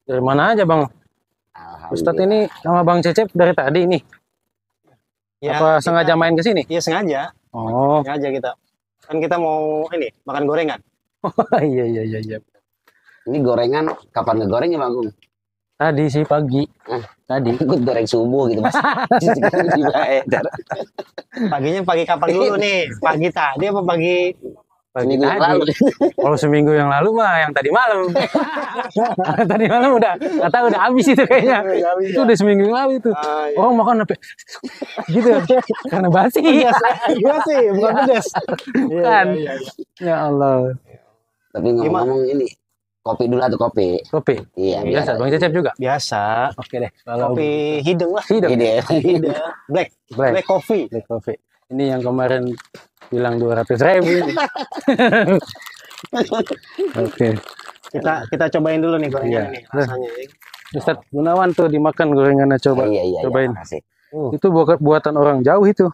Dari mana aja Bang? Ustadz ini sama Bang Cecep dari tadi nih. Ya, Apa sengaja main ke sini? Iya sengaja. Oh, Sengaja kita. Kan kita mau ini makan gorengan. iya iya iya iya. Ini gorengan kapan ngegorengnya Bang Agung? Tadi sih pagi. Tadi. Ikut goreng subuh gitu Mas. Paginya pagi kapan dulu nih? Pagi tadi apa pagi Seminggu yang tadi. lalu. Kalau seminggu yang lalu mah yang tadi malam. Tadi malam udah kata udah habis itu kayaknya. Itu udah seminggu yang lalu itu. iya. Orang makan apa? Gitu. Karena basi. Iya sih, bukan pedas. Bukan. Ya Allah. Tapi ngomong-ngomong ini kopi dulu atau kopi? Kopi. Iya, Biasa. Bang Cecep juga. Biasa. Oke deh. Kalau Kopi hidung lah. hidung. Ide. Black. Black. Black coffee. Black coffee. Ini yang kemarin bilang 200.000. Oke. Kita cobain dulu nih gorengan Iya. ini rasanya. Ustadz Gunawan tuh dimakan gorengannya coba. Iya, Cobain. makasih. Itu buatan orang jauh itu.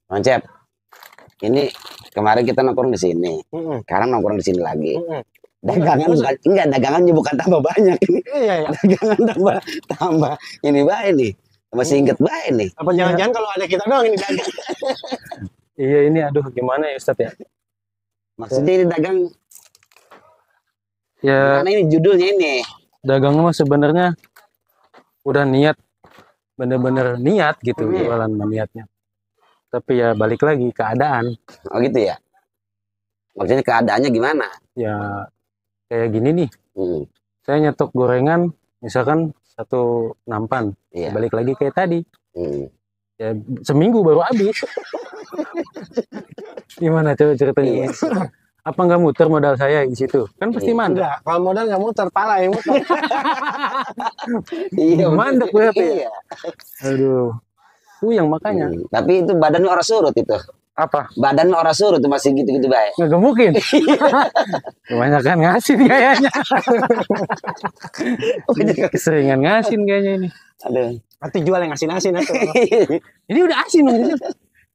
Bang Cep, ini kemarin kita nongkrong di sini. Sekarang nongkrong di sini lagi. Dagangannya bukan tambah banyak ini. Iya. Dagangan tambah ini baik nih. Masih inget baik nih. Apa jangan-jangan kalau ada kita doang ini dagang? Iya ini aduh gimana ya Ustadz ya. Maksudnya ini dagang. Ya Karena ini judulnya ini. dagang mah sebenarnya udah niat, bener-bener niat gitu jualan mah niatnya. Tapi ya balik lagi keadaan. Oh gitu ya. Maksudnya keadaannya gimana? Ya kayak gini nih. Saya nyetok gorengan misalkan 1 nampan. Iya. Balik lagi kayak tadi. Ya seminggu baru habis. Gimana coba ceritanya? Apa nggak muter modal saya di situ? Kan pasti mandek. Enggak, kalau modal nggak muter, pala yang muter. Iya, mandek berarti. Iya. Aduh. Yang makanya. Tapi itu badannya orang surut itu. Apa? Badannya orang surut tuh masih gitu-gitu baik. Ngegemukin. Kebanyakan ngasin kayaknya. Keseringan ngasin kayaknya ini. Aduh. Nanti jual yang asin-asin atau. Ini udah asin loh.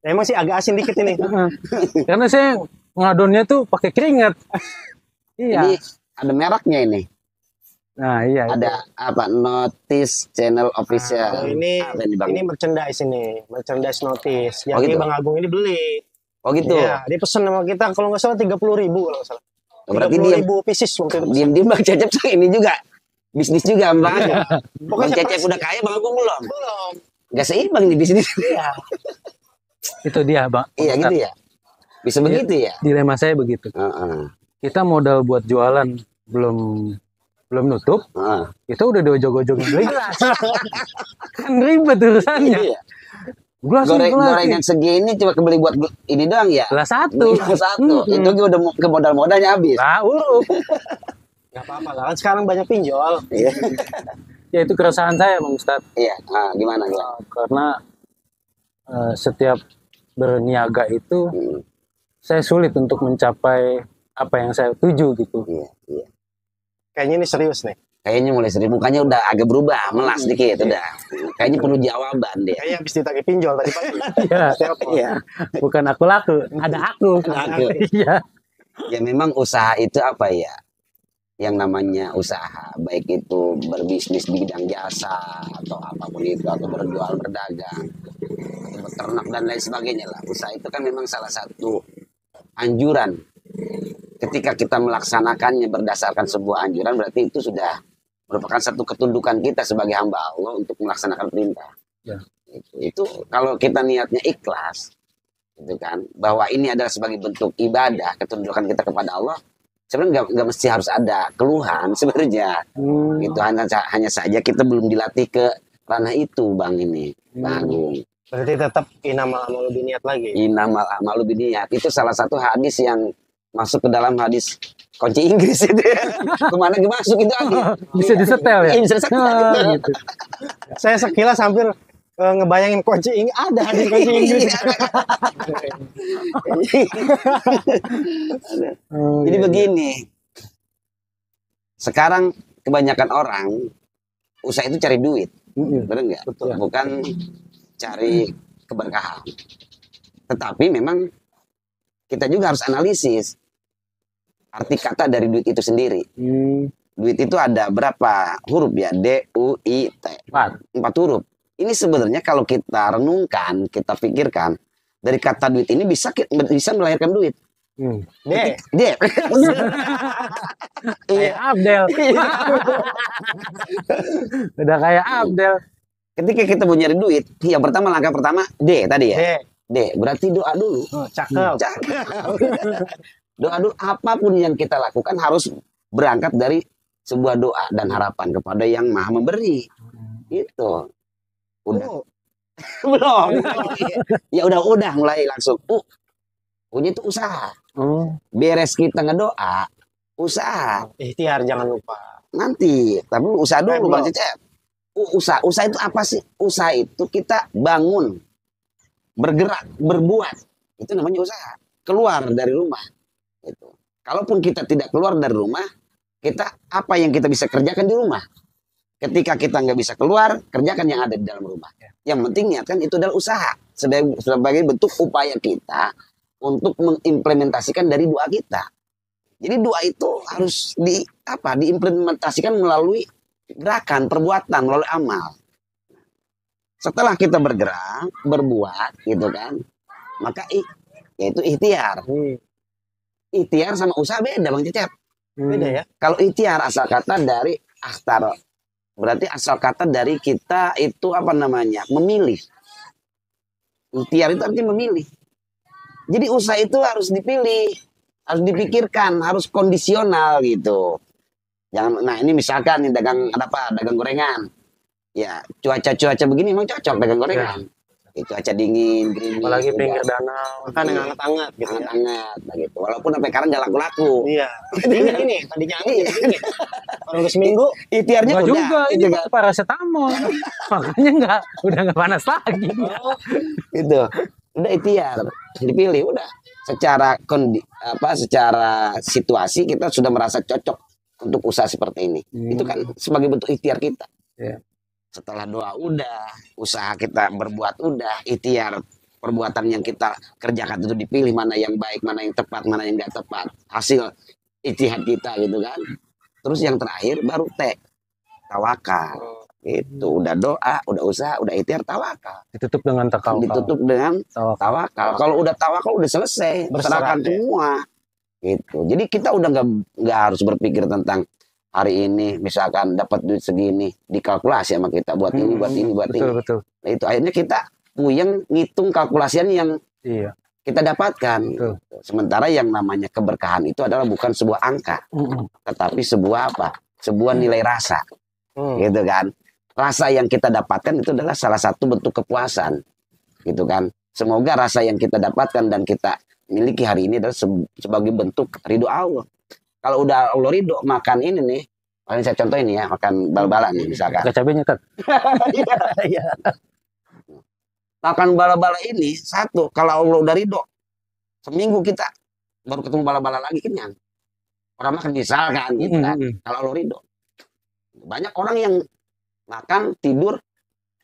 Emang sih agak asin dikit ini. Karena saya ngadonnya tuh pakai keringat. Iya. Ini ada mereknya ini. Nah iya. Ada apa? Notice channel official. Ini Bang? ini merchandise ini, merchandise notice. Jadi Oh, gitu? Bang Agung ini beli. Oh gitu. Iya, dia pesen sama kita kalau nggak salah 30.000 kalau nggak salah. Berarti dia 30.000 pieces waktu itu. diam-diam Bang Cecep ini juga bisnis juga Bang Agung. Bang Pokoknya Cecep udah kaya Bang Agung belum? belum. Gak seimbang nih bisnis. Iya. Itu dia Bang. Iya gitu ya. Bisa begitu ya. Dilema saya begitu. Kita modal buat jualan belum nutup, kita udah diojok-ojok beli gelas. Kan ribet urusannya. Iya. Gelas Gorengan segini cuma kebeli buat ini doang ya. gelas satu. Itu udah ke modal-modalnya habis. Lah uruk. Nggak apa-apa lah, kan sekarang banyak pinjol. Iya. Ya itu keresahan saya Bang Ustadz. Iya. Gimana? Karena setiap berniaga itu saya sulit untuk mencapai apa yang saya tuju gitu. Iya. Kayaknya ini serius nih. Kayaknya mulai sering mukanya udah agak berubah, melas dikit udah. Kayaknya perlu jawaban deh. Kayaknya habis ditagih pinjol tadi pagi. Iya. Bukan aku laku, ada aku. Iya. Ya memang usaha itu apa ya? Yang namanya usaha, baik itu berbisnis di bidang jasa atau apapun itu, atau berjual berdagang, beternak dan lain sebagainya lah. Usaha itu kan memang salah satu anjuran. Ketika kita melaksanakannya berdasarkan sebuah anjuran, berarti itu sudah merupakan satu ketundukan kita sebagai hamba Allah untuk melaksanakan perintah. Ya. Itu kalau kita niatnya ikhlas, gitu kan, bahwa ini adalah sebagai bentuk ibadah, ketundukan kita kepada Allah. Sebenarnya nggak mesti harus ada keluhan sebenarnya. Gitu hanya saja kita belum dilatih ke ranah itu, Bang ini, Bang Agung. Berarti tetap inamal amalu biniat lagi. Inamal amalu biniat itu salah satu hadis yang masuk ke dalam hadis kunci Inggris itu ya. Kemana masuk itu hadis. Bisa disetel ya? Iya, bisa disetel. Gitu. Saya sekilas hampir ngebayangin kunci Inggris, ada hadis kunci Inggris. Jadi begini. Sekarang kebanyakan orang usaha itu cari duit. Benar nggak? Bukan cari keberkahan. Tetapi memang kita juga harus analisis. arti kata dari duit itu sendiri. Duit itu ada berapa huruf ya? D, U, I, T. 4 huruf. Ini sebenarnya kalau kita renungkan, kita pikirkan, dari kata duit ini bisa melahirkan duit. D. Kayak Abdel. Udah kayak Abdel. Ketika kita mau nyari duit, yang pertama langkah pertama D tadi ya. D, berarti doa dulu. Cakep. Doa dulu, apapun yang kita lakukan harus berangkat dari sebuah doa dan harapan kepada yang Maha Memberi. Itu. Udah. Belum. Ya udah mulai langsung. Punya itu usaha. Beres kita ngedoa, usaha. Ikhtiar jangan lupa. Nanti, tapi usaha dulu Bang Cecep. Usaha itu apa sih? Usaha itu kita bangun, bergerak, berbuat. Itu namanya usaha. Keluar dari rumah. Gitu. Kalaupun kita tidak keluar dari rumah, kita apa yang kita bisa kerjakan di rumah? Ketika kita nggak bisa keluar, kerjakan yang ada di dalam rumah. Yang penting niatkan itu adalah usaha sebagai bentuk upaya kita untuk mengimplementasikan dari doa kita. Jadi doa itu harus diimplementasikan melalui gerakan, perbuatan, melalui amal. Setelah kita bergerak, berbuat, gitu kan, maka yaitu ikhtiar. Ikhtiar sama usaha beda Bang Cecep. Beda ya? Kalau ikhtiar asal kata dari akhtaro, berarti asal kata dari kita itu memilih. Ikhtiar itu artinya memilih. Jadi usaha itu harus dipilih, harus dipikirkan, harus kondisional gitu. Nah ini misalkan nih dagang gorengan. Ya cuaca begini emang cocok dagang gorengan. Cuaca dingin, gerimis. Apalagi pinggir danau, kan yang hangat-hangat gitu. Hangat-hangat gitu. Walaupun sampai sekarang nggak laku-laku. Iya. Ini tadinya angin. Baru seminggu. Ikhtiarnya udah. Juga, ini paracetamol. Makanya udah nggak panas lagi. Gitu. Udah ikhtiar, dipilih udah. Secara situasi kita sudah merasa cocok untuk usaha seperti ini. Itu kan sebagai bentuk ikhtiar kita. Setelah doa udah, usaha kita berbuat udah, ikhtiar perbuatan yang kita kerjakan itu dipilih mana yang baik, mana yang tepat, mana yang nggak tepat. Hasil ijtihad kita gitu kan. Terus yang terakhir baru tawakal. Itu udah doa, udah usaha, udah ikhtiar, tawakal. Ditutup dengan tawakal. Kalau udah tawakal udah selesai, serahkan semua. Gitu. Jadi kita udah nggak harus berpikir tentang hari ini misalkan dapat duit segini, dikalkulasi sama kita buat ini, buat ini. Betul. Nah, itu akhirnya kita puyeng ngitung kalkulasian yang kita dapatkan. Betul. Sementara yang namanya keberkahan itu adalah bukan sebuah angka, tetapi sebuah sebuah nilai rasa. Gitu kan. Rasa yang kita dapatkan itu adalah salah satu bentuk kepuasan. Gitu kan. Semoga rasa yang kita dapatkan dan kita miliki hari ini adalah sebagai bentuk ridho Allah. Kalau udah Allah ridho, makan ini nih, paling saya contoh ini ya, makan bal-balan nih misalkan. Gak cabenya kan? Iya. Makan bala-bala ini, satu, kalau Allah udah ridho, seminggu kita baru ketemu bala-bala lagi kenyang. Orang makan misalkan gitu kan, kalau Allah ridho. Banyak orang yang makan, tidur,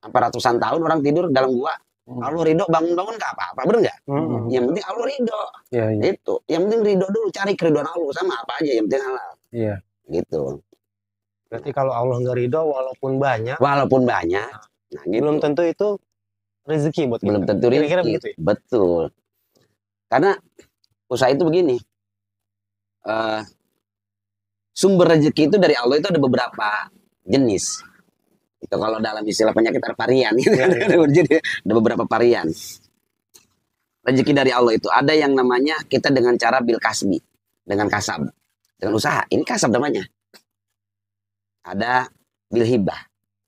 sampai ratusan tahun orang tidur dalam gua. Allah ridho bangun-bangun gak apa-apa, bener gak? Yang penting Allah ridho. Itu. Yang penting ridho dulu, cari keridhoan Allah sama apa aja yang penting halal. Gitu. Berarti kalau Allah nggak ridho walaupun banyak. Nah, gitu. Belum tentu itu rezeki buat kita. Belum tentu rezeki. Kira-kira begitu ya? Betul. Karena usaha itu begini. Sumber rezeki itu dari Allah itu ada beberapa jenis. Itu kalau dalam istilah penyakit ada varian gitu. Jadi ada beberapa varian. Rezeki dari Allah itu ada yang namanya kita dengan cara bil kasbi, dengan kasab, dengan usaha. Ini kasab namanya. Ada bil hibah.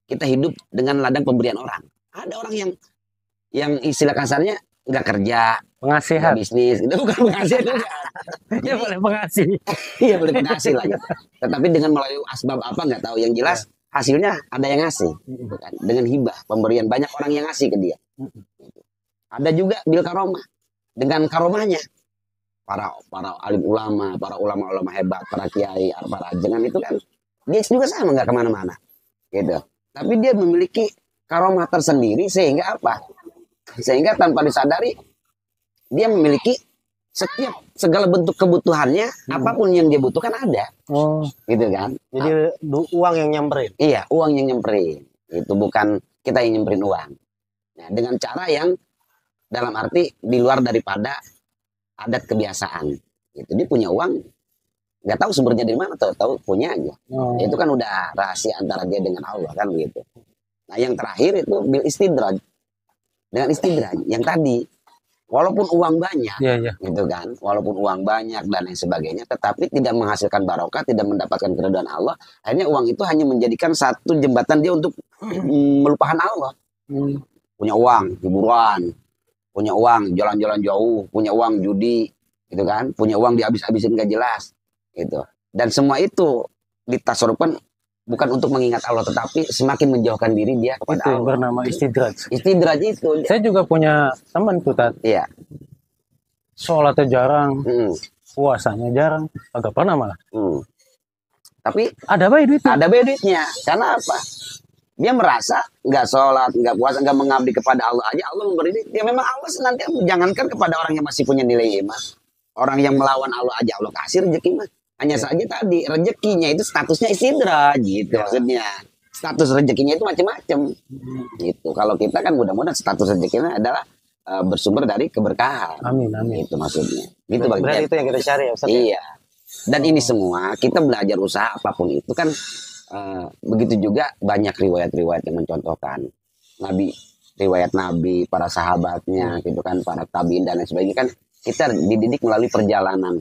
Kita hidup dengan ladang pemberian orang. Ada orang yang istilah kasarnya nggak kerja, pengasihan, bisnis, itu bukan pengasihan juga. Ya boleh pengasih. Iya boleh pengasih lah gitu. Tetapi dengan melalui asbab apa nggak tahu, yang jelas hasilnya ada yang ngasih, kan? Dengan hibah, pemberian, banyak orang yang ngasih ke dia. Ada juga bil karomah, dengan karomahnya para alim ulama, para ulama hebat, para kiai, para ajengan itu kan dia juga sama, nggak kemana-mana, gitu. Tapi dia memiliki karomah tersendiri sehingga apa? Sehingga tanpa disadari dia memiliki setiap segala bentuk kebutuhannya, apapun yang dia butuhkan ada, gitu kan? Jadi uang yang nyamperin. Iya, uang yang nyamperin. Itu bukan kita yang nyamperin uang. Nah, dengan cara yang dalam arti di luar daripada adat kebiasaan. Gitu. Dia punya uang, nggak tahu sumbernya dari mana, tahu punya aja. Itu kan udah rahasia antara dia dengan Allah kan begitu. Nah, yang terakhir itu bil istidraj. Dengan istidraj yang tadi. Walaupun uang banyak, gitu kan, walaupun uang banyak dan lain sebagainya, tetapi tidak menghasilkan barokah, tidak mendapatkan keridhaan Allah. Akhirnya uang itu hanya menjadikan satu jembatan dia untuk melupakan Allah. Punya uang, hiburan, punya uang, jalan-jalan jauh, punya uang judi, gitu kan, punya uang dihabis-habisin gak jelas, gitu. Dan semua itu ditasarufkan bukan untuk mengingat Allah, tetapi semakin menjauhkan diri dia kepada itu Allah. bernama istidraj. Istidraj itu. Saya juga punya teman tuh, Tat. Iya. Sholatnya jarang, puasanya jarang, agak pernah malah. Tapi ada baik duitnya. Ada baik duitnya. Karena apa? Dia merasa nggak sholat, nggak puasa, nggak mengabdi kepada Allah aja, Allah memberi duit. Ya memang Allah senantiasa menjangankan kepada orang yang masih punya nilai iman. Orang yang melawan Allah aja Allah kasih rezeki mah. Hanya saja tadi rezekinya itu statusnya istidraj gitu maksudnya. Status rezekinya itu macam-macam. Gitu. Kalau kita kan mudah-mudahan status rezekinya adalah bersumber dari keberkahan. Amin, amin. Itu maksudnya. Gitu Berarti itu yang kita cari ya Ustaz. Iya. Dan ini semua kita belajar usaha apapun itu kan begitu juga banyak riwayat-riwayat yang mencontohkan Nabi, riwayat Nabi, para sahabatnya gitu kan, para tabiin dan lain sebagainya kan kita dididik melalui perjalanan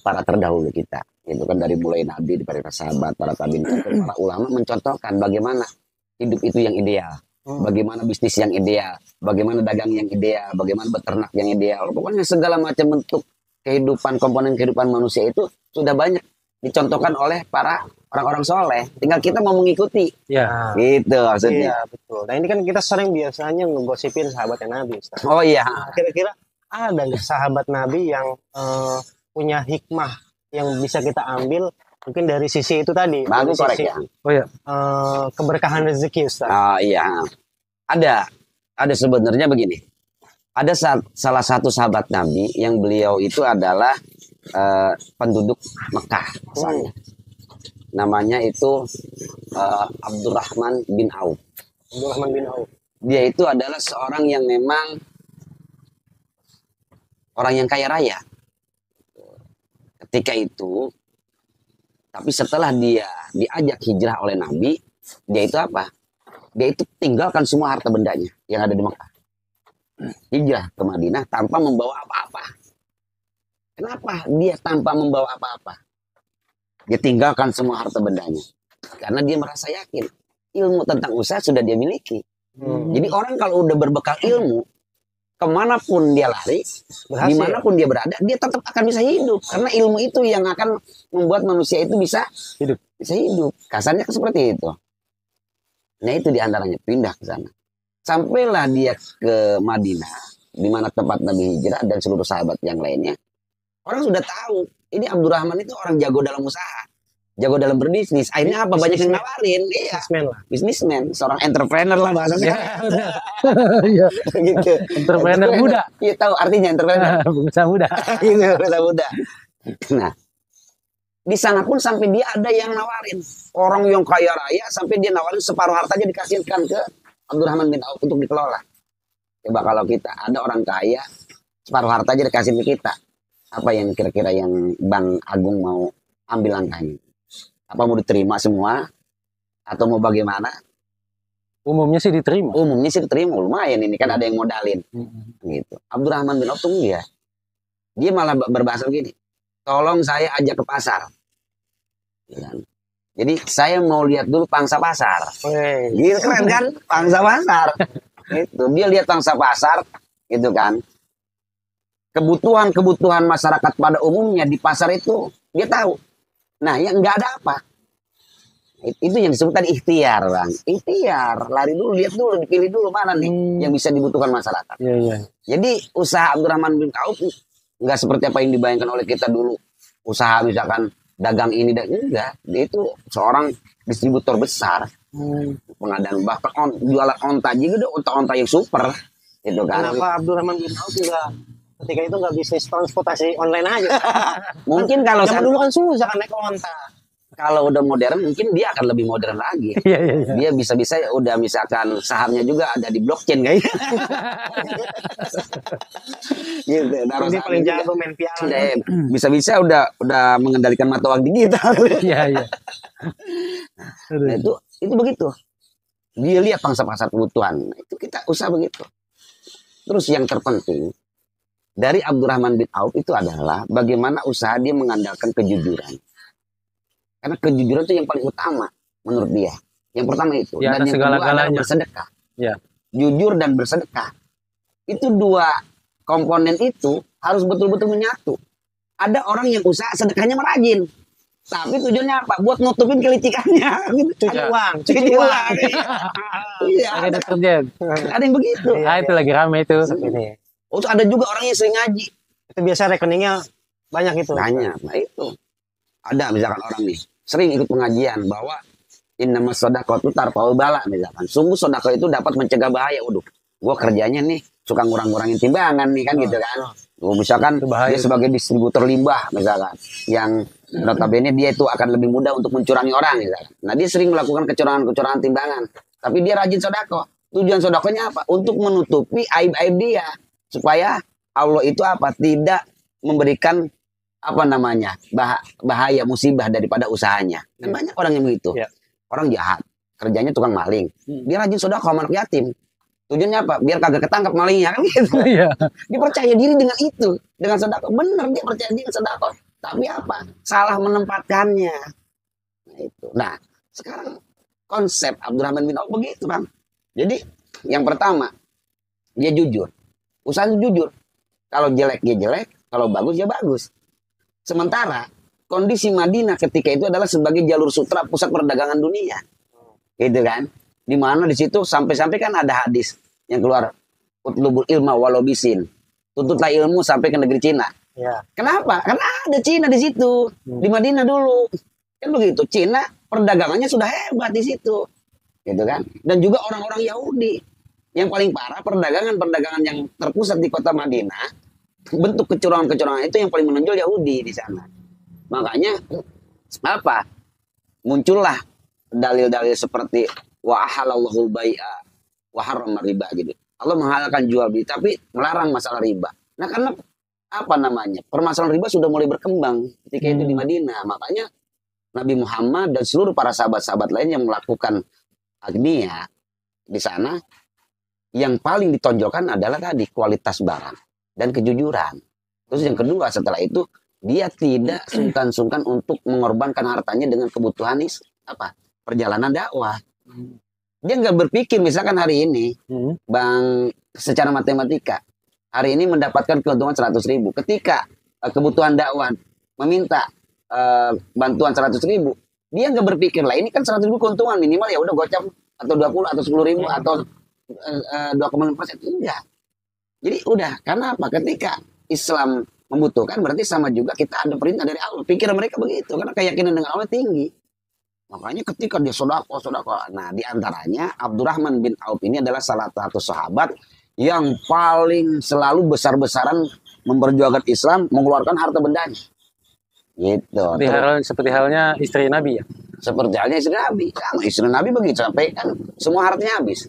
para terdahulu kita itu kan dari mulai Nabi, para sahabat, para tabiin, para ulama mencontohkan bagaimana hidup itu yang ideal, bagaimana bisnis yang ideal, bagaimana dagang yang ideal, bagaimana beternak yang ideal, pokoknya segala macam bentuk kehidupan, komponen kehidupan manusia itu sudah banyak dicontohkan oleh para orang-orang soleh, tinggal kita mau mengikuti ya gitu maksudnya. Iya betul. Nah ini kan kita sering biasanya ngegosipin sahabatnya Nabi Ustaz. Oh iya. Kira-kira ada nggak sahabat Nabi yang punya hikmah yang bisa kita ambil mungkin dari sisi itu tadi, Bagus dari sisi korek ya. Oh ya. Keberkahan rezeki Ustaz. Oh iya. Ada sebenarnya begini. Ada salah satu sahabat Nabi yang beliau itu adalah penduduk Mekah misalnya. Namanya itu Abdurrahman bin Auf. Abdurrahman bin Auf. Dia itu adalah seorang yang memang orang yang kaya raya. Ketika itu, tapi setelah dia diajak hijrah oleh Nabi, dia itu apa? Dia itu tinggalkan semua harta bendanya yang ada di Mekah. Hijrah ke Madinah tanpa membawa apa-apa. Kenapa dia tanpa membawa apa-apa? Dia tinggalkan semua harta bendanya. Karena dia merasa yakin ilmu tentang usaha sudah dia miliki. Jadi orang kalau udah berbekal ilmu, kemanapun dia lari, dimanapun dia berada, dia tetap akan bisa hidup. Karena ilmu itu yang akan membuat manusia itu bisa hidup. Kasarnya seperti itu. Nah itu diantaranya pindah ke sana. Sampailah dia ke Madinah, di mana tempat Nabi hijrah dan seluruh sahabat yang lainnya. Orang sudah tahu, ini Abdurrahman itu orang jago dalam usaha, jago dalam berbisnis. Akhirnya apa? Banyak yang nawarin. Iya. Bisnismen, seorang entrepreneur lah bahasanya. Iya. Gitu. Entrepreneur muda. Iya tahu artinya entrepreneur. Pengusaha muda. Gitu, pengusaha muda. Nah, di sana pun sampai dia ada yang nawarin. Orang yang kaya raya sampai dia nawarin separuh hartanya dikasihkan ke Abdurrahman bin Auf untuk dikelola. Coba kalau kita ada orang kaya, separuh hartanya dikasih ke kita. Apa yang kira-kira yang Bang Agung mau ambil langkahnya? Apa mau diterima semua? Atau mau bagaimana? Umumnya sih diterima. Umumnya sih diterima, lumayan ini kan ada yang modalin. Gitu. Abdurrahman bin Auf tunggu ya. Dia malah berbahasa begini. Tolong saya ajak ke pasar. Jadi saya mau lihat dulu pangsa pasar. Gitu keren kan? Pangsa pasar. Itu dia lihat pangsa pasar, gitu kan. Kebutuhan masyarakat pada umumnya di pasar itu dia tahu. Nah, yang nggak ada apa. Itu yang disebut tadi ikhtiar, Bang. Ikhtiar, lari dulu, lihat dulu, dipilih dulu mana nih yang bisa dibutuhkan masyarakat. Iya. Jadi usaha Abdurrahman bin Auf nggak seperti apa yang dibayangkan oleh kita dulu. Usaha misalkan dagang ini dan enggak. Dia itu seorang distributor besar. Pengadaan bahkan jualan onta juga, onta-onta yang super. Itu kan. Kenapa Abdurrahman bin Auf ketika itu nggak bisnis transportasi online aja. Mungkin kalau Zaman dulu kan susah kan naik onta. kalau udah modern mungkin dia akan lebih modern lagi. Iya, iya, iya. Dia bisa-bisa udah misalkan sahamnya juga ada di blockchain kayaknya. Gitu. Naruh Dia saham paling juga. jago main piala. Bisa-bisa udah mengendalikan mata uang digital. Iya, iya. Nah, itu begitu. Dia lihat pangsa pasar kebutuhan. Nah, itu kita usaha begitu. Terus yang terpenting dari Abdurrahman bin Auf itu adalah bagaimana usaha dia mengandalkan kejujuran. Karena kejujuran itu yang paling utama menurut dia. Yang pertama itu. Di Dan atas yang kedua adalah segala-galanya. bersedekah. Ya. Jujur dan bersedekah. Itu dua komponen itu harus betul-betul menyatu. Ada orang yang usaha sedekahnya merajin. Tapi tujuannya apa? Buat nutupin kelicikannya. Cuci Ya. uang, Cuci cuci uang. uang. Iya, Ada ada, deterjen. ada yang begitu. Ah, itu lagi rame itu. Ini. Oh, ada juga orang yang sering ngaji. Itu biasa rekeningnya banyak itu. Banyak. Nah itu. Ada misalkan orang nih sering ikut pengajian bahwa innamas shadaqatu tarfa'ul bala misalkan. Sungguh sedekah itu dapat mencegah bahaya. Waduh, gua kerjanya nih suka ngurang-ngurangin timbangan nih kan gitu kan. Misalkan Itu bahaya. dia sebagai distributor limbah misalkan yang notabene dia itu akan lebih mudah untuk mencurangi orang misalkan. Nah, dia sering melakukan kecurangan-kecurangan timbangan. Tapi dia rajin sedekah. Tujuan sedekahnya apa? Untuk menutupi aib-aib dia supaya Allah itu apa? Tidak memberikan apa namanya bahaya musibah daripada usahanya. Kan banyak orang yang begitu. Ya. Orang jahat, kerjanya tukang maling. Dia rajin sedekah sama anak yatim. Tujuannya apa? Biar kagak ketangkap malingnya kan gitu. Iya. Dia percaya diri dengan itu, dengan sedekah. Bener dia percaya diri dengan sedekah. Tapi apa? Salah menempatkannya. Nah, itu. Nah, sekarang konsep Abdurrahman bin Auf begitu, Bang. Jadi, yang pertama, dia jujur. Usahanya jujur. Kalau jelek dia jelek, kalau bagus dia bagus. Sementara kondisi Madinah ketika itu adalah sebagai jalur sutra pusat perdagangan dunia. Gitu kan? Di mana di situ sampai-sampai kan ada hadis yang keluar utlubul ilma walau bisin. Tuntutlah ilmu sampai ke negeri Cina. Ya. Kenapa? Karena ada Cina di situ. Di Madinah dulu. Kan begitu. Cina perdagangannya sudah hebat di situ. Gitu kan? Dan juga orang-orang Yahudi. Yang paling parah perdagangan-perdagangan yang terpusat di kota Madinah. Bentuk kecurangan-kecurangan itu yang paling menonjol Yahudi di sana. Makanya apa? Muncullah dalil-dalil seperti wa ahalallahul bai'a wa harrama riba gitu. Allah menghalalkan jual beli tapi melarang masalah riba. Nah, karena apa namanya? Permasalahan riba sudah mulai berkembang ketika itu di Madinah. Makanya Nabi Muhammad dan seluruh para sahabat-sahabat lain yang melakukan agnia di sana yang paling ditonjolkan adalah tadi kualitas barang dan kejujuran. Terus yang kedua setelah itu dia tidak sungkan-sungkan untuk mengorbankan hartanya dengan kebutuhan perjalanan dakwah. Dia nggak berpikir misalkan hari ini Bang secara matematika hari ini mendapatkan keuntungan 100.000. Ketika kebutuhan dakwah meminta bantuan 100.000, dia nggak berpikir lah ini kan 100.000 keuntungan minimal ya udah gocap atau 20 atau 10.000 atau 2,5%. Enggak. Jadi udah, karena apa? Ketika Islam membutuhkan berarti sama juga kita ada perintah dari Allah. Pikiran mereka begitu karena keyakinan dengan Allah tinggi. Makanya ketika dia sedekah. Nah, di antaranya Abdurrahman bin Auf ini adalah salah satu sahabat yang paling selalu besar-besaran memperjuangkan Islam, mengeluarkan harta bendanya. Gitu. Seperti halnya istri Nabi ya. Seperti halnya istri Nabi. Sama istri Nabi begitu sampai kan semua hartanya habis.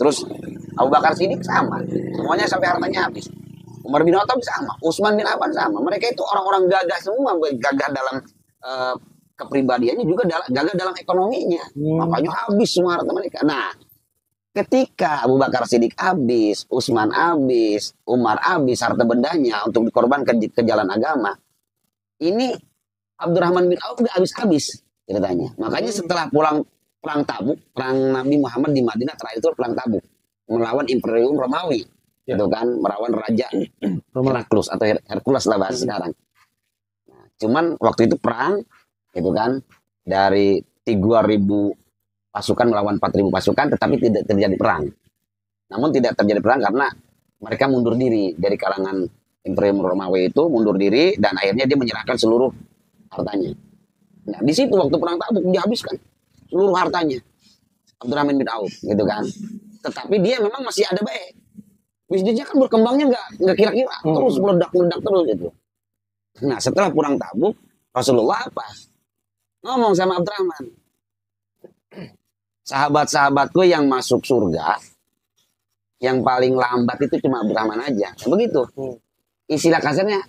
Terus Abu Bakar Siddiq sama, semuanya sampai hartanya habis. Umar bin Khattab sama, Utsman bin Affan sama. Mereka itu orang-orang gagah semua, gagah dalam kepribadiannya juga gagah dalam ekonominya. Makanya habis semua harta mereka. Nah, ketika Abu Bakar Siddiq habis, Utsman habis, Umar habis harta bendanya untuk dikorbankan ke jalan agama, ini Abdurrahman bin Auf gak habis-habis ceritanya. Makanya setelah pulang perang Tabuk, perang Nabi Muhammad di Madinah terakhir itu perang Tabuk melawan Imperium Romawi, gitu kan, melawan Raja Heraklus atau Hercules lah bahasa sekarang. Nah, cuman waktu itu perang, gitu kan, dari 3.000 pasukan melawan 4.000 pasukan, tetapi tidak terjadi perang. Namun tidak terjadi perang karena mereka mundur diri dari kalangan Imperium Romawi itu, mundur diri dan akhirnya dia menyerahkan seluruh hartanya. Nah, di situ waktu perang Tabuk dihabiskan seluruh hartanya Abdurrahman bin Auf, gitu kan. Tetapi dia memang masih ada baik. Bisnisnya kan berkembangnya nggak kira-kira, terus meledak-meledak terus gitu. Nah, setelah pulang Tabuk, Rasulullah apa? Ngomong sama Abdurrahman. Sahabat-sahabatku yang masuk surga, yang paling lambat itu cuma Abdurrahman aja. Begitu. Istilah kasarnya,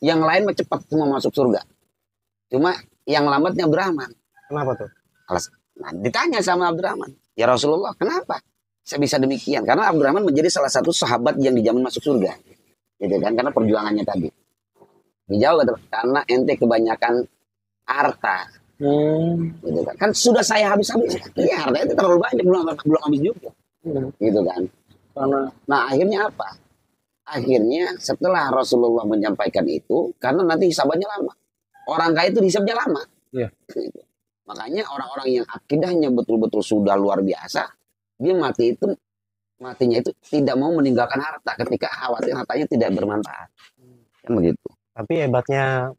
yang lain mah cepat semua masuk surga. Cuma yang lambatnya Abdurrahman. Kenapa tuh? Nah, ditanya sama Abdurrahman, ya Rasulullah, kenapa saya bisa demikian? Karena Abdurrahman menjadi salah satu sahabat yang dijamin masuk surga, gitu kan? Karena perjuangannya tadi. Dijawab karena ente kebanyakan harta, gitu kan? Kan sudah saya habis-habis, ya harta itu terlalu banyak, belum habis juga, gitu kan? Nah akhirnya apa? Akhirnya setelah Rasulullah menyampaikan itu, karena nanti hisabannya lama, orang kaya itu hisabnya lama. Iya. Gitu. Makanya orang-orang yang akidahnya betul-betul sudah luar biasa, dia matinya itu tidak mau meninggalkan harta ketika khawatir hartanya tidak bermanfaat. Kan begitu. Tapi hebatnya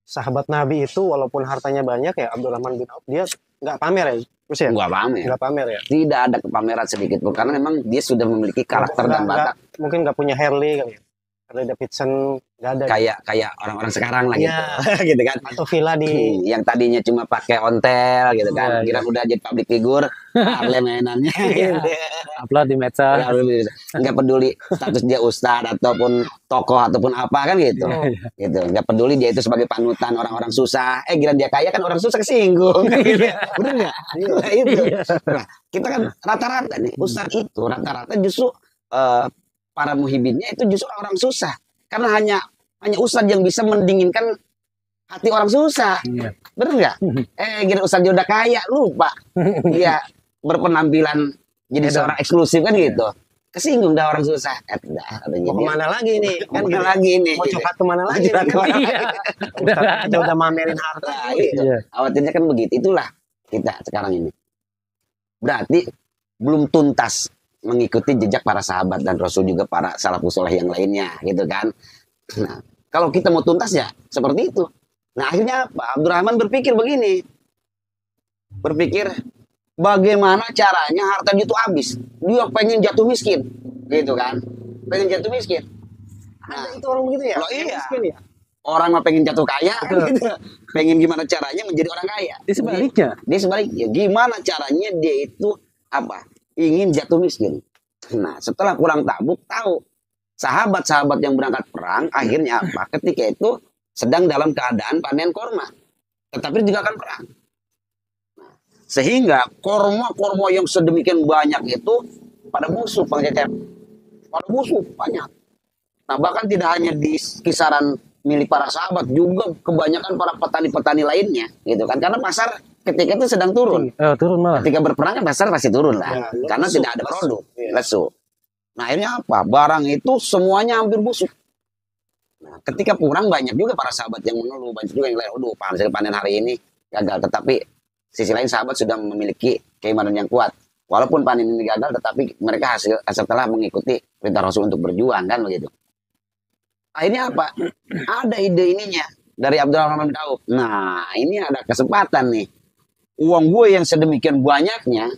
sahabat Nabi itu walaupun hartanya banyak ya, Abdurrahman bin Auf, dia nggak pamer ya? Terus ya? Nggak pamer ya? Tidak ada kepameran sedikit pun, karena memang dia sudah memiliki karakter dan bakat. Mungkin nggak punya Harley kali ya? Harley Davidson nggak ada. Kayak orang-orang sekarang lah gitu. Gitu kan. Atau villa di yang tadinya cuma pakai ontel gitu kan. Kira udah jadi public figure, Harley mainannya. Upload di medsos. Nggak peduli status dia ustadz ataupun tokoh ataupun apa kan gitu. Gitu. Nggak peduli dia itu sebagai panutan orang-orang susah. Gila dia kaya kan orang susah kesinggung. Bener nggak? Nah, itu. Nah, kita kan rata-rata nih ustadz itu rata-rata justru para muhibinnya itu justru orang susah. Karena hanya ustadz yang bisa mendinginkan hati orang susah. Bener nggak? Gila ustadz dia udah kaya, lupa. Dia berpenampilan jadi seorang eksklusif kan gitu. Kesinggung dah orang susah. Mau kemana lagi nih? Kan kemana lagi nih? Mau curhat kemana lagi? Ustadz udah mamerin harta. Khawatirnya kan begitu. Itulah kita sekarang ini. Berarti belum tuntas mengikuti jejak para sahabat dan Rasul juga para salafus saleh yang lainnya gitu kan. Nah, kalau kita mau tuntas ya seperti itu. Nah, akhirnya apa? Abdurrahman berpikir begini. Berpikir bagaimana caranya harta dia itu habis. Dia pengen jatuh miskin. Gitu kan. Pengen jatuh miskin. Nah, itu orang begitu ya? Loh, iya. Miskin ya? Orang mah pengen jatuh kaya gitu. Pengen gimana caranya menjadi orang kaya. Di sebaliknya. Dia sebaliknya. Gimana caranya dia itu apa? Ingin jatuh miskin. Nah, setelah pulang Tabuk tahu sahabat-sahabat yang berangkat perang akhirnya apa? Ketika itu sedang dalam keadaan panen korma, tetapi juga akan perang. Nah, sehingga korma yang sedemikian banyak itu pada busuk, Bang Cecep. Pada busuk banyak. Nah, bahkan tidak hanya di kisaran milik para sahabat, juga kebanyakan para petani-petani lainnya, gitu kan? Karena pasar ketika itu sedang turun. Turun malah. Ketika berperang kan pasar pasti turun lah, karena tidak ada produk, lesu. Nah akhirnya apa? Barang itu semuanya hampir busuk. Nah, ketika perang banyak juga para sahabat yang mengeluh, banyak juga yang lain, aduh panen hari ini gagal. Tetapi sisi lain sahabat sudah memiliki keimanan yang kuat. Walaupun panen ini gagal, tetapi mereka setelah mengikuti perintah Rasul untuk berjuang kan begitu. Akhirnya apa? Ada ide ininya dari Abdurrahman bin Auf. Nah ini ada kesempatan nih. Uang gue yang sedemikian banyaknya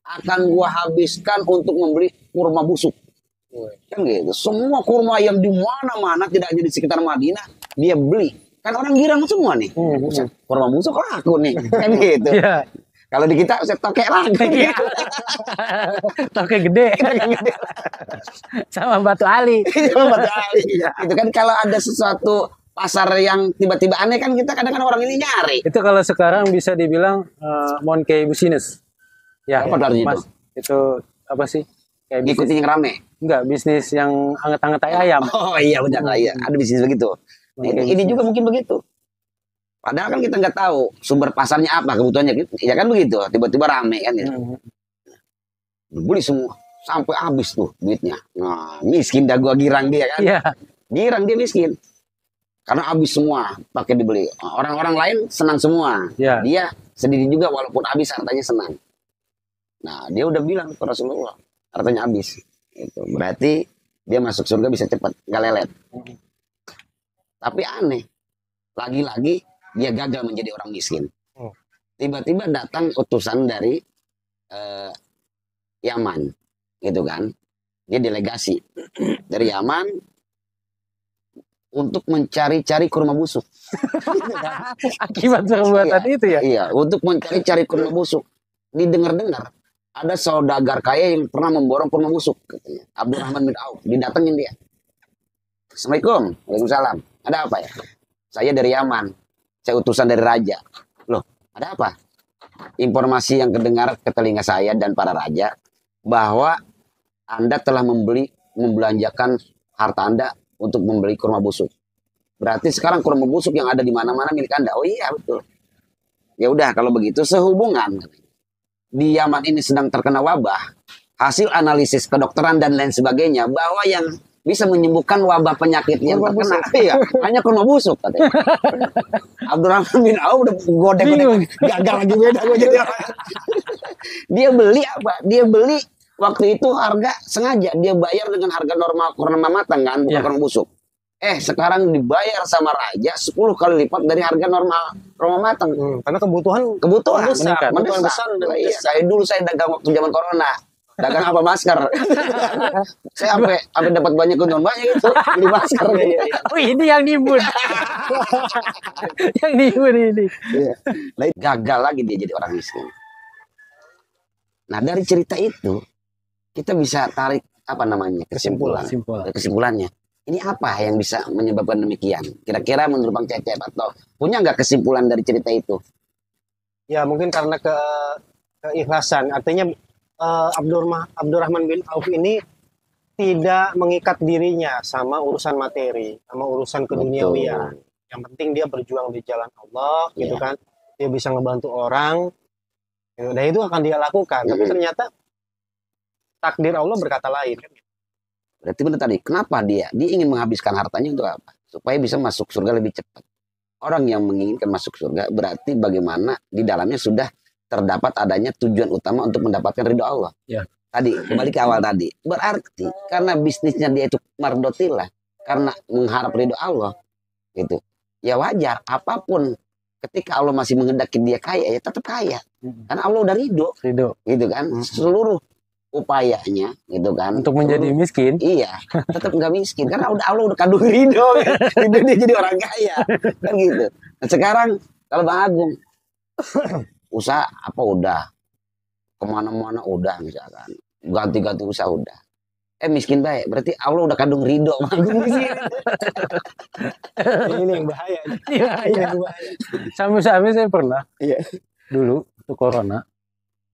akan gue habiskan untuk membeli kurma busuk. Kan gitu. Semua kurma yang di mana-mana tidak hanya di sekitar Madinah dia beli. Kan orang girang semua nih. Kurma busuk laku nih. Kan gitu. Kalau di kita saya tokek lagi. Tokek gede. Sama Batu Ali. Sama Batu Ali. Itu kan kalau ada sesuatu pasar yang tiba-tiba aneh kan kita kadang-kadang orang ini nyari. Itu kalau sekarang bisa dibilang monkey business. Ya, apa Mas, itu apa sih? Kayak ikutin yang rame. Enggak, bisnis yang anget-anget ayam. Oh iya benar lah ya. Ada bisnis begitu. Ini juga mungkin begitu. Padahal kan kita nggak tahu sumber pasarnya apa, kebutuhannya. Ya kan begitu. Tiba-tiba rame kan ya. Beli semua sampai habis tuh duitnya. Nah, miskin dah gua girang dia kan. Iya. Girang dia miskin. Karena habis semua pakai dibeli. Orang-orang lain senang semua. Ya. Dia sedih juga walaupun habis hartanya senang. Nah, dia udah bilang ke Rasulullah, hartanya habis. Itu berarti dia masuk surga bisa cepat, nggak lelet. Tapi aneh, lagi-lagi dia gagal menjadi orang miskin. Tiba-tiba datang utusan dari Yaman, gitu kan? Dia delegasi dari Yaman untuk mencari-cari kurma busuk. Akibat perbuatan itu ya. Iya, untuk mencari-cari kurma busuk. Didengar-dengar ada saudagar kaya yang pernah memborong kurma busuk, katanya. Abdurrahman bin Auf, didatengin dia. Assalamualaikum. Waalaikumsalam. Ada apa ya? Saya dari Yaman. Saya utusan dari raja. Loh, ada apa? Informasi yang kedengar ke telinga saya dan para raja bahwa Anda telah membelanjakan harta Anda untuk membeli kurma busuk. Berarti sekarang kurma busuk yang ada di mana-mana milik Anda. Oh iya, betul. Ya udah, kalau begitu sehubungan di Yaman ini sedang terkena wabah, hasil analisis kedokteran dan lain sebagainya, bahwa yang bisa menyembuhkan wabah penyakit yang terkena iya, hanya kurma busuk, katanya. Abdurrahman bin Auf udah godek-godek, gagal lagi beda gue jadi orang. Dia beli apa? Dia beli waktu itu harga sengaja dia bayar dengan harga normal kurma matang kan, bukan kurma busuk. Sekarang dibayar sama raja 10 kali lipat dari harga normal kurma matang. Karena kebutuhan besar. Iya, saya dagang waktu zaman corona. Dagang apa masker? Saya sampai dapat banyak keuntungan banyak itu beli masker. Oh, ini yang nimbun. Yang nimbun ini. Iya. Gagal lagi dia jadi orang miskin. Nah, dari cerita itu kita bisa tarik apa namanya? Kesimpulannya. Ini apa yang bisa menyebabkan demikian? Kira-kira menurut Bang Cecep atau punya nggak kesimpulan dari cerita itu? Ya, mungkin karena keikhlasan. Artinya Abdurrahman bin Auf ini tidak mengikat dirinya sama urusan materi, sama urusan keduniawian. Yang penting dia berjuang di jalan Allah, gitu kan. Dia bisa ngebantu orang, dan itu akan dia lakukan. Tapi ternyata takdir Allah berkata lain. Berarti benar tadi, kenapa dia ingin menghabiskan hartanya untuk apa? Supaya bisa masuk surga lebih cepat. Orang yang menginginkan masuk surga berarti bagaimana di dalamnya sudah terdapat adanya tujuan utama untuk mendapatkan ridho Allah. Ya. Tadi kembali ke awal tadi, berarti karena bisnisnya dia itu mardotillah, karena mengharap ridho Allah, gitu. Ya wajar, apapun ketika Allah masih menghendaki dia kaya, ya tetap kaya, karena Allah udah ridho, gitu kan. Seluruh upayanya, gitu kan, untuk menjadi miskin, iya, tetap nggak miskin, karena Allah udah kandung ridho, ridho dia jadi orang kaya, kan gitu. Nah, sekarang kalau Bang Agung usaha apa udah kemana-mana udah misalkan ganti-ganti usaha udah miskin baik berarti Allah udah kandung ridho ini yang bahaya. Sampai saya pernah dulu waktu corona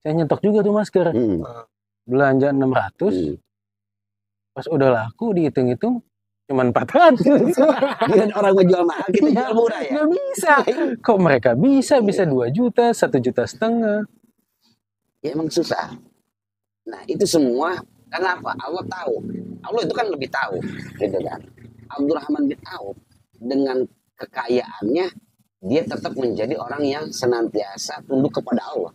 saya nyetok juga tuh masker belanja 600 pas udah laku dihitung-hitung cuman 400. Dan orang menjual mahal kita jual murah ya. Nggak bisa. Kok mereka bisa 2 juta, 1,5 juta. Ya emang susah. Nah itu semua karena apa? Allah tahu. Allah itu kan lebih tahu, gitu kan. Abdurrahman bin Auf dengan kekayaannya dia tetap menjadi orang yang senantiasa tunduk kepada Allah,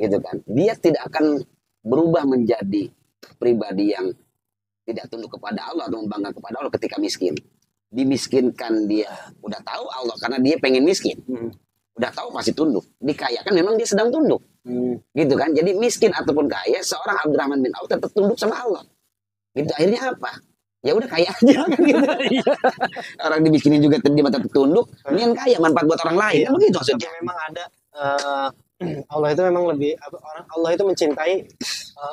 gitu kan. Dia tidak akan berubah menjadi pribadi yang tidak tunduk kepada Allah atau membangga kepada Allah ketika miskin. Dimiskinkan dia udah tahu Allah karena dia pengen miskin. Udah tahu pasti tunduk. Dikayakan memang dia sedang tunduk. Gitu kan. Jadi miskin ataupun kaya seorang Abdurrahman bin Auf tetap tunduk sama Allah. Gitu akhirnya apa? Ya udah kaya aja kan gitu. Orang dimiskinin juga dia tetap tunduk, ini yang kaya manfaat buat orang lain. Begitu maksudnya. Memang ada Allah itu memang lebih Allah itu mencintai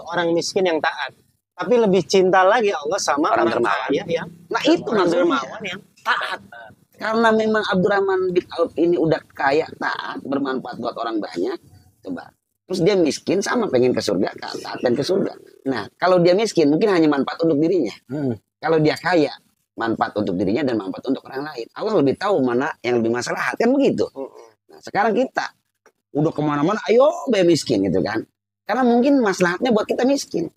orang miskin yang taat. Tapi lebih cinta lagi Allah sama orang kaya yang itu dermawan yang taat. Karena memang Abdurrahman bin Auf ini udah kaya, taat, bermanfaat buat orang banyak. Coba. Terus dia miskin sama pengen ke surga, taat pengen ke surga. Nah, kalau dia miskin mungkin hanya manfaat untuk dirinya. Kalau dia kaya, manfaat untuk dirinya dan manfaat untuk orang lain. Allah lebih tahu mana yang lebih maslahat, kan begitu. Nah, sekarang kita udah kemana-mana, ayo be miskin gitu kan. Karena mungkin maslahatnya buat kita miskin.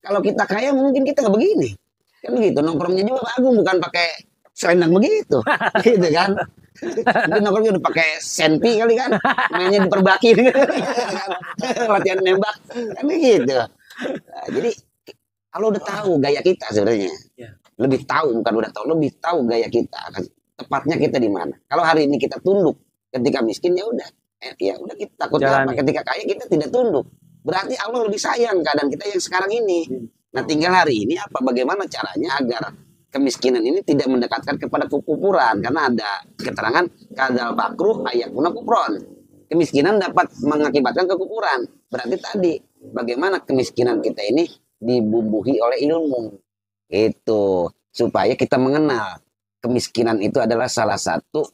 Kalau kita kaya mungkin kita nggak begini, kan begitu. Nongkrongnya juga Pak Agung bukan pakai selendang begitu, gitu kan. Mungkin nongkrongnya udah pakai senpi kali kan, mainnya diperbaki, latihan nembak, kan begitu. Nah, jadi kalau udah tahu gaya kita sebenarnya, lebih tahu bukan udah tahu, lebih tahu gaya kita, tepatnya kita di mana. Kalau hari ini kita tunduk, ketika miskin ya udah kita takutnya apa? Ketika kaya kita tidak tunduk. Berarti Allah lebih sayang keadaan kita yang sekarang ini. Nah, tinggal hari ini bagaimana caranya agar kemiskinan ini tidak mendekatkan kepada kekufuran, karena ada keterangan kadal bakruh ayakuna kufron. Kemiskinan dapat mengakibatkan kekufuran. Berarti tadi bagaimana kemiskinan kita ini dibubuhi oleh ilmu. Itu supaya kita mengenal kemiskinan itu adalah salah satu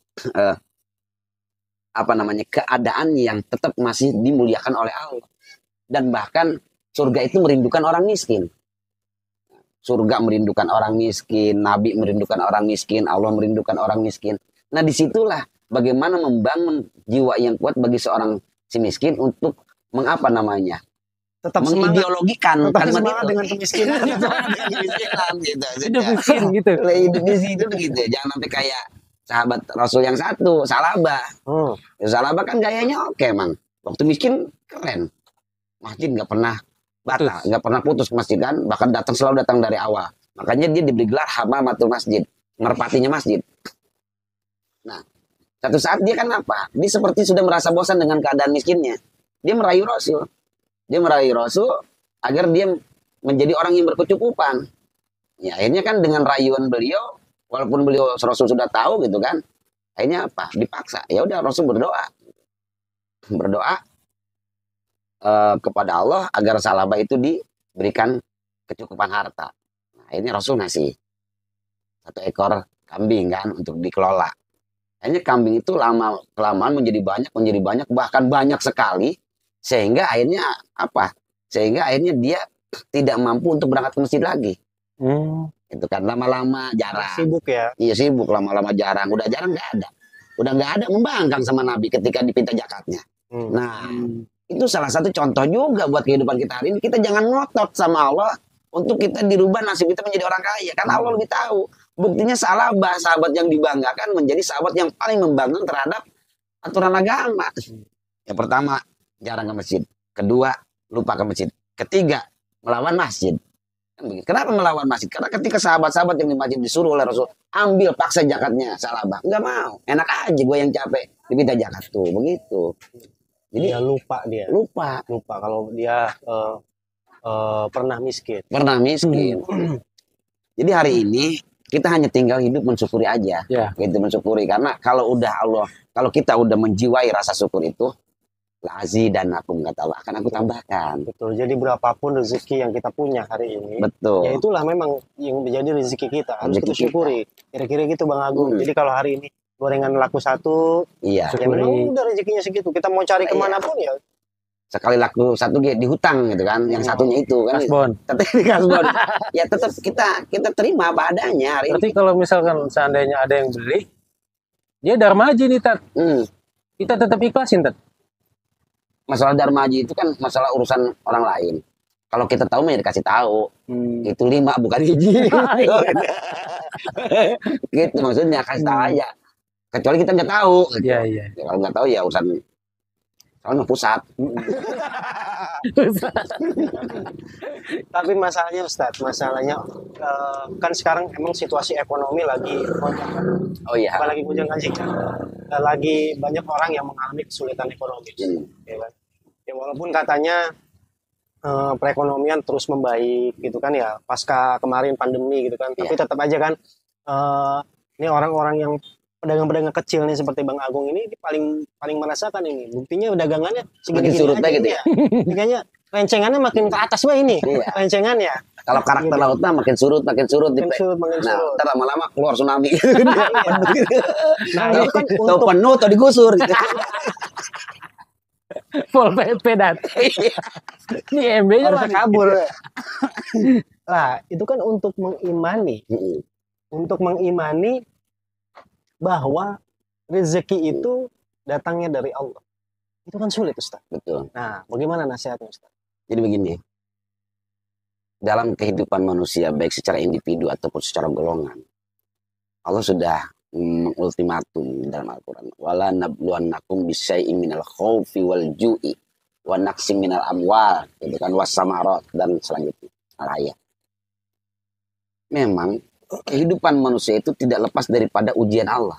keadaan yang tetap masih dimuliakan oleh Allah. Dan bahkan surga itu merindukan orang miskin. Surga merindukan orang miskin, Nabi merindukan orang miskin, Allah merindukan orang miskin. Nah, disitulah bagaimana membangun jiwa yang kuat bagi seorang si miskin untuk Tetap mengideologikan kalimat itu dengan kemiskinan. Gitu. Hidup miskin gitu. Hidup di situ gitu. Jangan sampai kayak sahabat Rasul yang satu, Salabah. Salabah kan gayanya oke, Mang. Waktu miskin keren. Masjid nggak pernah batal, nggak pernah putus ke masjid kan, bahkan selalu datang dari awal. Makanya dia diberi gelar Hamamatul Masjid, merpatinya masjid. Nah, satu saat dia kan dia seperti sudah merasa bosan dengan keadaan miskinnya. Dia merayu Rasul agar dia menjadi orang yang berkecukupan. Ya, akhirnya kan dengan rayuan beliau, walaupun beliau Rasul sudah tahu gitu kan, akhirnya dipaksa. Ya udah, Rasul berdoa kepada Allah agar Salabah itu diberikan kecukupan harta. Nah, ini Rasul ngasih 1 ekor kambing kan untuk dikelola. Akhirnya kambing itu lama-kelamaan menjadi banyak, bahkan banyak sekali, sehingga akhirnya dia tidak mampu untuk berangkat ke masjid lagi. Itu kan lama-lama jarang. Sibuk ya? Iya, sibuk, lama-lama jarang. Udah jarang nggak ada membangkang sama Nabi ketika dipinta zakatnya. Nah, itu salah satu contoh juga buat kehidupan kita hari ini. Kita jangan ngotot sama Allah untuk kita dirubah nasib kita menjadi orang kaya. Karena Allah lebih tahu. Buktinya Salabah, sahabat yang dibanggakan, menjadi sahabat yang paling membanggakan terhadap aturan agama. Yang pertama, jarang ke masjid. Kedua, lupa ke masjid. Ketiga, melawan masjid. Kenapa melawan masjid? Karena ketika sahabat-sahabat yang di masjid disuruh oleh Rasul, ambil paksa zakatnya Salabah. Enggak mau. Enak aja gue yang capek. Diminta zakat tuh. Begitu. Jadi dia lupa kalau dia pernah miskin. Jadi hari ini kita hanya tinggal hidup mensyukuri aja. Gitu, mensyukuri. Karena kalau kita udah menjiwai rasa syukur itu, la'azidanakum, kata Allah, akan aku tambahkan. Betul. Jadi berapapun rezeki yang kita punya hari ini, betul, ya itulah memang yang menjadi rezeki kita. Harus kita syukuri. Kira-kira gitu, Bang Agung. Jadi kalau hari ini gorengan laku 1, ya memang udah rezekinya segitu. Kita mau cari kemana pun ya. Sekali laku 1 dihutang gitu kan, yang satunya itu kan. Kasbon. Ya tetap kita terima apa adanya. Berarti kalau misalkan seandainya ada yang beli, dia darmaji nih, Tat. Kita tetap ikhlasin, Tat. Masalah darmaji itu kan masalah urusan orang lain. Kalau kita tahu ya dikasih tahu. Itu 5 bukan hiji. Gitu maksudnya, kasih tahu aja. Kecuali kita nggak tahu. Gitu. Iya. Ya, kalau nggak tahu ya urusan soalnya pusat. Tapi masalahnya Ustadz, kan sekarang emang situasi ekonomi lagi gonjang. Oh iya. Apalagi gonjang ganjing. Lagi banyak orang yang mengalami kesulitan ekonomi. Ya kan? Ya, walaupun katanya perekonomian terus membaik gitu kan ya, pasca kemarin pandemi gitu kan. Tapi tetap aja kan ini orang-orang yang pedagang-pedagang kecil nih seperti Bang Agung ini paling merasakan ini. Buktinya dagangannya segini-gini surut aja gitu ya. Kayaknya rencengannya makin ke atas ini. Rencengan ya. Kalau karakter lautnya makin surut. Makin surut. Ntar lama-lama keluar tsunami. Nah, itu kan untuk penuh atau digusur gitu. Pol PP datang. Ini MB-nya harus kabur. Lah, itu kan untuk mengimani. Bahwa rezeki itu datangnya dari Allah. Itu kan sulit, Ustaz. Betul. Nah, bagaimana nasihatnya, Ustaz? Jadi begini. Dalam kehidupan manusia, baik secara individu ataupun secara golongan, Allah sudah mengultimatum dalam Al-Quran. Wala nabluwannakum bisyai'in minal khawfi wal ju'i wa naqsim minal amwal, gitu kan, wassamarat, dan selanjutnya. Al-ayat. Memang kehidupan manusia itu tidak lepas daripada ujian Allah,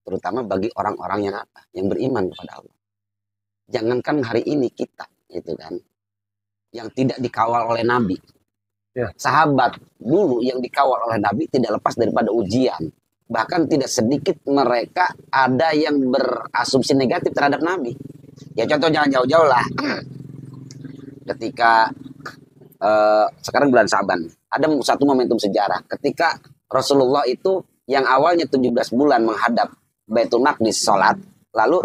terutama bagi orang-orang yang beriman kepada Allah. Jangankan hari ini kita, gitu kan, yang tidak dikawal oleh Nabi, Ya. Sahabat dulu yang dikawal oleh Nabi tidak lepas daripada ujian. Bahkan tidak sedikit mereka ada yang berasumsi negatif terhadap Nabi. Ya contoh jangan jauh-jauh lah. Ketika sekarang bulan Saban, ada satu momentum sejarah ketika Rasulullah itu yang awalnya 17 bulan menghadap Baitul Maqdis sholat, lalu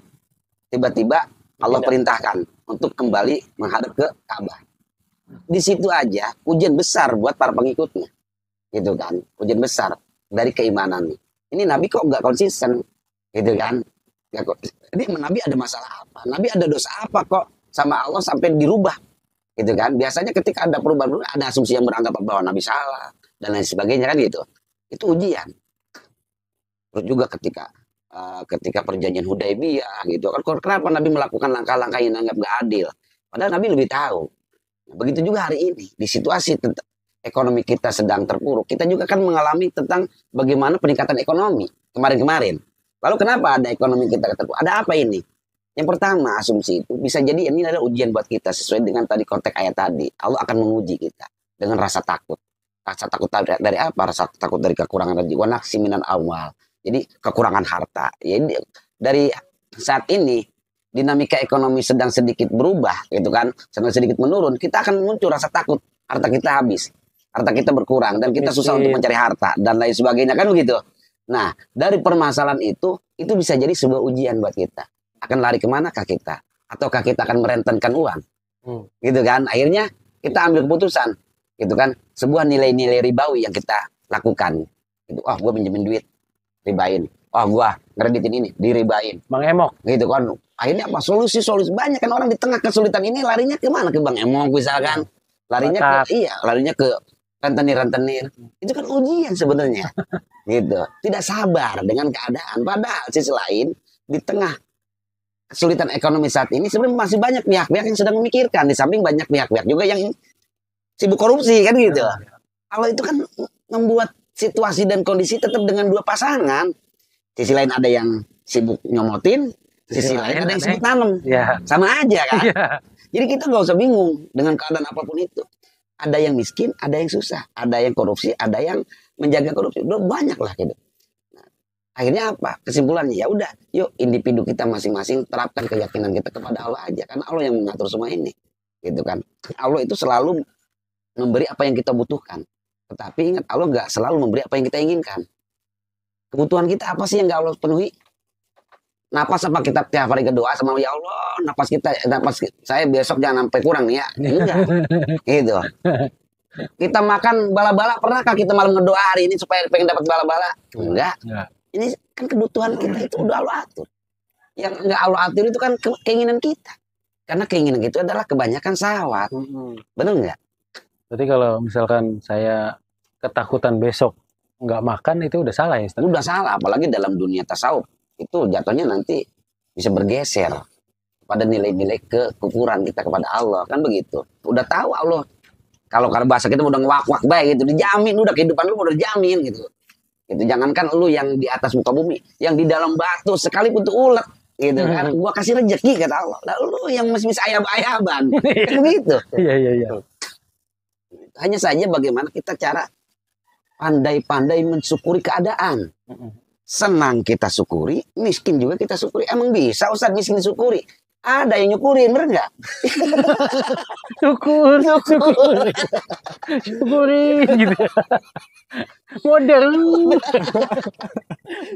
tiba-tiba Allah perintahkan untuk kembali menghadap ke Ka'bah. Di situ aja ujian besar buat para pengikutnya, gitu kan? Ujian besar dari keimanannya. Ini Nabi kok nggak konsisten, gitu kan? Ini Nabi ada masalah apa? Nabi ada dosa apa kok sama Allah sampai dirubah, gitu kan? Biasanya ketika ada perubahan ada asumsi yang beranggap bahwa Nabi salah dan lain sebagainya kan gitu. Itu ujian. Terus juga ketika perjanjian Hudaybiyah gitu kan, kenapa Nabi melakukan langkah-langkah yang dianggap gak adil? Padahal Nabi lebih tahu. Nah, begitu juga hari ini di situasi ekonomi kita sedang terpuruk, kita juga kan mengalami tentang bagaimana peningkatan ekonomi kemarin-kemarin. Lalu kenapa ada ekonomi kita terpuruk? Ada apa ini? Yang pertama asumsi itu bisa jadi ini adalah ujian buat kita sesuai dengan tadi konteks ayat tadi. Allah akan menguji kita dengan rasa takut. Rasa takut dari apa? Rasa takut dari kekurangan rezeki. Wa naqsi minal awal. Jadi kekurangan harta. Jadi dari saat ini dinamika ekonomi sedang sedikit berubah, gitu kan, sedang sedikit menurun. Kita akan muncul rasa takut, harta kita habis, harta kita berkurang, dan kita susah untuk mencari harta dan lain sebagainya kan begitu. Nah dari permasalahan itu bisa jadi sebuah ujian buat kita. Akan lari kemanakah kita? Ataukah kita akan merentenkan uang? Gitu kan? Akhirnya kita ambil keputusan, gitu kan, sebuah nilai-nilai ribawi yang kita lakukan. Gitu. Oh, gue pinjemin duit, ribain. Oh, gua ngereditin ini, diribain. Bang Emok. Gitu kan. Akhirnya apa? Solusi banyak kan orang di tengah kesulitan ini larinya ke mana? Ke Bang Emok misalkan. Larinya ke rentenir. Itu kan ujian sebenarnya. Gitu. Tidak sabar dengan keadaan. Padahal sisi lain di tengah kesulitan ekonomi saat ini sebenarnya masih banyak pihak-pihak yang sedang memikirkan, di samping banyak pihak-pihak juga yang sibuk korupsi kan gitu. Kalau itu kan membuat situasi dan kondisi tetap dengan dua pasangan. Sisi lain ada yang sibuk nyomotin, sisi lain ada yang sibuk nanam. Ya. Sama aja kan. Ya. Jadi kita nggak usah bingung dengan keadaan apapun itu. Ada yang miskin, ada yang susah, ada yang korupsi, ada yang menjaga korupsi. Udah banyak lah gitu. Nah, akhirnya apa? Kesimpulannya ya udah, yuk individu kita masing-masing terapkan keyakinan kita kepada Allah aja, karena Allah yang mengatur semua ini, gitu kan. Allah itu selalu memberi apa yang kita butuhkan. Tetapi ingat, Allah nggak selalu memberi apa yang kita inginkan. Kebutuhan kita apa sih yang nggak Allah penuhi? Napas apa kita tiap hari berdoa sama ya Allah, napas saya besok jangan sampai kurang nih ya. Enggak. Gitu. Kita makan bala-bala, pernahkah kita malam ngedoa hari ini supaya pengen dapat bala-bala? Enggak. Ini kan kebutuhan kita itu udah Allah atur. Yang nggak Allah atur itu kan keinginan kita. Karena keinginan itu adalah kebanyakan syahwat. Benar nggak? Berarti kalau misalkan saya ketakutan besok nggak makan, itu udah salah ya? Udah salah, apalagi dalam dunia tasawuf. Itu jatuhnya nanti bisa bergeser pada nilai-nilai kekufuran kita kepada Allah. Kan begitu. Udah tahu Allah. Kalau bahasa kita udah ngewak-wak baik gitu. Dijamin, udah kehidupan lu udah dijamin gitu. Gitu. Jangankan lu yang di atas muka bumi. Yang di dalam batu sekalipun tuh ulet. Gitu kan. Gua kasih rezeki kata Allah. Lalu yang masih bisa ayab-ayaban. Kan begitu. Iya. Hanya saja bagaimana kita cara pandai-pandai mensyukuri keadaan. Senang kita syukuri, miskin juga kita syukuri. Emang bisa Ustaz miskin syukuri? Ada yang nyukurin, bener nggak? Syukuri gitu. Modern.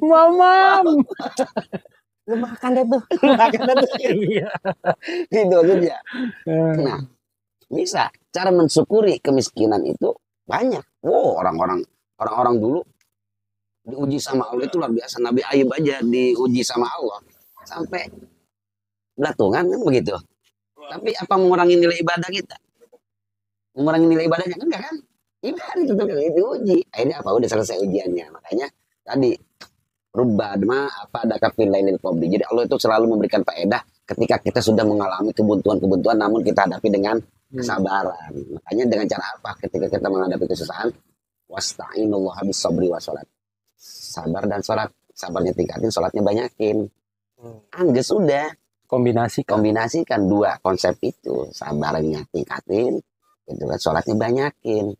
Mamam. Lu makan deh tuh. Iya. Gitu aja. Nah, bisa. Cara mensyukuri kemiskinan itu banyak. Wow, orang-orang dulu diuji sama Allah itu luar biasa. Nabi Ayub aja diuji sama Allah sampai belatungan kan begitu. Tapi apa mengurangi nilai ibadah kita? Mengurangi nilai ibadahnya enggak kan? Ibadah itu tuh diuji. Akhirnya apa? Udah selesai ujiannya. Makanya tadi rubbadma apa ada kafil lainil qabli. Jadi Allah itu selalu memberikan faedah ketika kita sudah mengalami kebutuhan-kebutuhan namun kita hadapi dengan kesabaran. Makanya dengan cara apa? Ketika kita menghadapi kesusahan, wasta'inullah bis sabri was salat. Sabar dan sholat. Sabarnya tingkatin, sholatnya banyakin. Angges sudah. Kombinasikan dua konsep itu. Sabarnya tingkatin, gitu kan, sholatnya banyakin.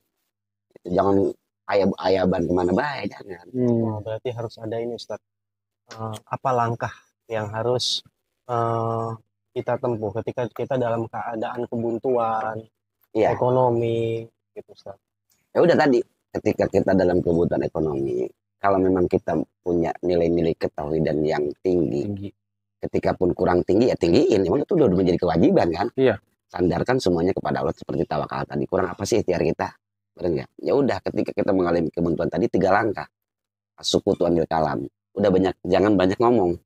Jangan ayab-ayaban kemana baik, jangan. Oh, berarti harus ada ini Ustaz. Apa langkah yang harus kita tempuh ketika kita dalam keadaan kebuntuan Iya. ekonomi gitu Ustaz. Ya udah tadi, ketika kita dalam kebutuhan ekonomi, kalau memang kita punya nilai-nilai ketauhidan yang tinggi, ketika pun kurang tinggi ya tinggiin, memang itu udah menjadi kewajiban kan. Iya. Sandarkan semuanya kepada Allah seperti tawakal tadi. Kurang apa sih ikhtiar kita? Benar nggak? Ya udah, ketika kita mengalami kebuntuan tadi 3 langkah. As-sukutu anil kalam. Udah banyak, jangan banyak ngomong.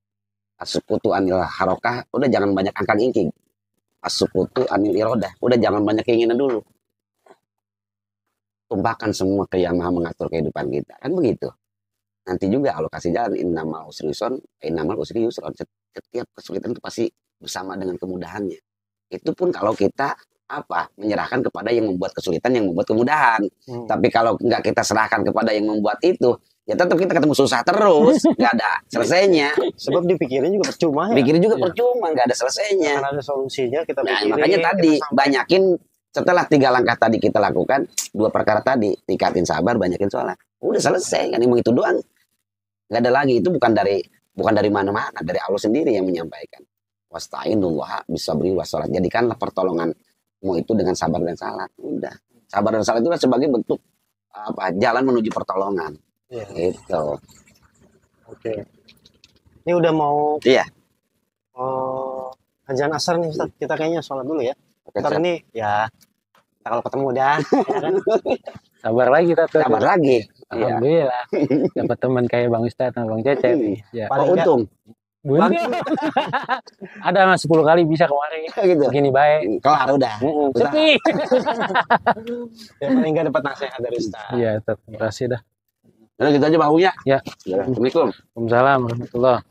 As-sukutu anil harokah, udah jangan banyak angkang-ingking. As-sukutu anil irodah, udah jangan banyak keinginan dulu. Tumpahkan semua ke yang maha mengatur kehidupan kita. Kan begitu. Nanti juga Allah kasih jalan, innamal usri yusron, innamal usri yusron. Setiap kesulitan itu pasti bersama dengan kemudahannya. Itu pun kalau kita menyerahkan kepada yang membuat kesulitan, yang membuat kemudahan. Tapi kalau nggak kita serahkan kepada yang membuat itu, ya tetap kita ketemu susah terus, nggak ada selesainya. Sebab dipikirin juga percuma ya. Pikirin juga percuma, nggak ada selesainya. Karena ada solusinya kita Nah, pikirin. makanya tadi banyakin, setelah 3 langkah tadi kita lakukan, 2 perkara tadi, tingkatin sabar, banyakin sholat. Udah selesai kan, emang itu doang. Nggak ada lagi, itu bukan dari mana-mana, dari Allah sendiri yang menyampaikan. Wasta'inullah bisabri wassalat. Jadikanlah pertolonganmu itu dengan sabar dan salat. Udah. Sabar dan salat itu sebagai bentuk jalan menuju pertolongan. Iya. Gitu. Oke. Ini udah mau Iya. azan asar nih Ustaz. Kita kayaknya sholat dulu ya. Oke, Ntar ini ya kalau ketemu dah. Ya kan? Sabar lagi kita tuh. Sabar lagi. Iya. Alhamdulillah. Dapat teman kayak Bang Ustadz sama Bang Cecep. Ya. Oh, untung. Ada 10 kali bisa kemarin. Gitu. Begini baik. Kelar udah. Udah. Sepi. Ya paling nggak dapat nasihat dari Ustaz. Iya, terima kasih dah. Udah gitu aja Bang Uya. Ya. Assalamualaikum. Waalaikumsalam warahmatullahi